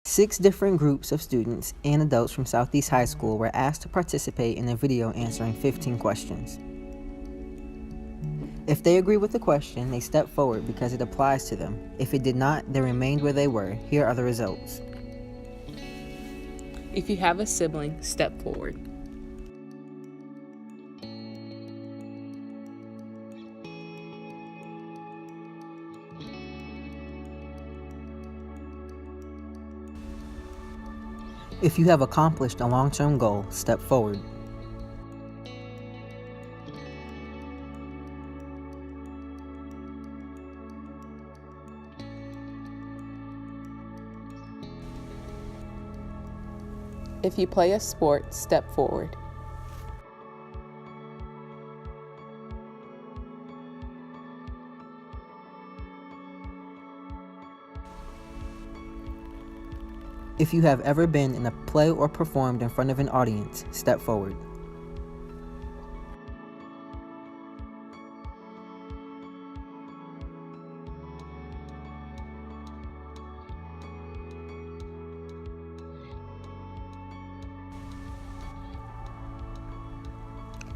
6 different groups of students and adults from Southeast High School were asked to participate in a video answering 15 questions. If they agree with the question, they step forward because it applies to them. If it did not, they remained where they were. Here are the results. If you have a sibling, step forward. If you have accomplished a long-term goal, step forward. If you play a sport, step forward. If you have ever been in a play or performed in front of an audience, step forward.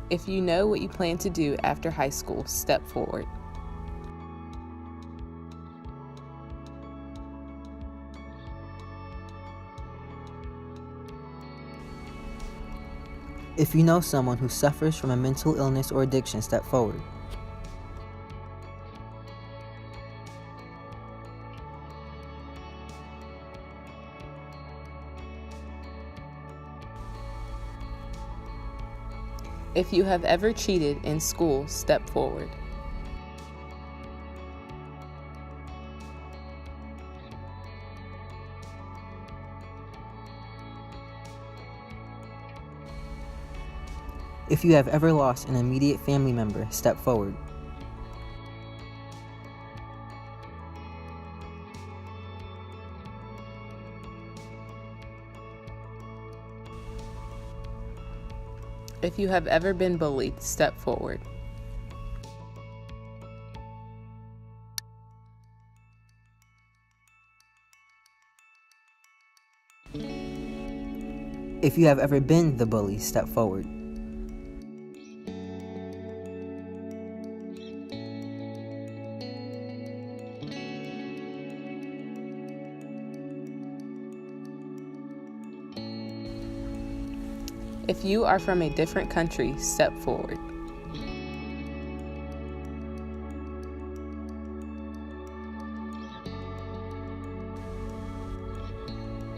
If you know what you plan to do after high school, step forward. If you know someone who suffers from a mental illness or addiction, step forward. If you have ever cheated in school, step forward. If you have ever lost an immediate family member, step forward. If you have ever been bullied, step forward. If you have ever been the bully, step forward. If you are from a different country, step forward.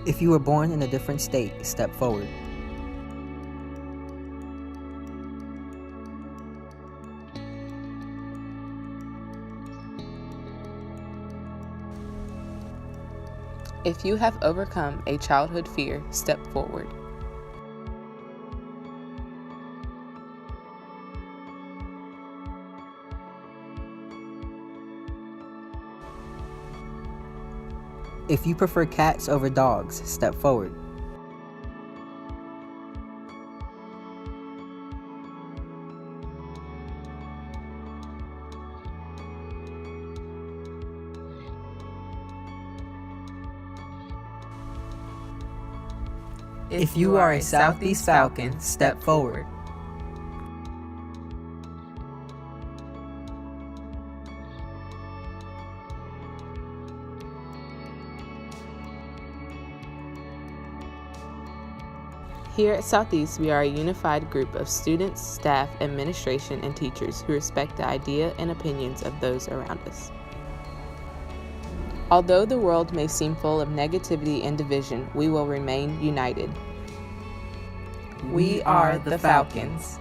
If you were born in a different state, step forward. If you have overcome a childhood fear, step forward. If you prefer cats over dogs, step forward. If you are a Southeast Falcon, step forward. Here at Southeast, we are a unified group of students, staff, administration, and teachers who respect the idea and opinions of those around us. Although the world may seem full of negativity and division, we will remain united. We are the Falcons.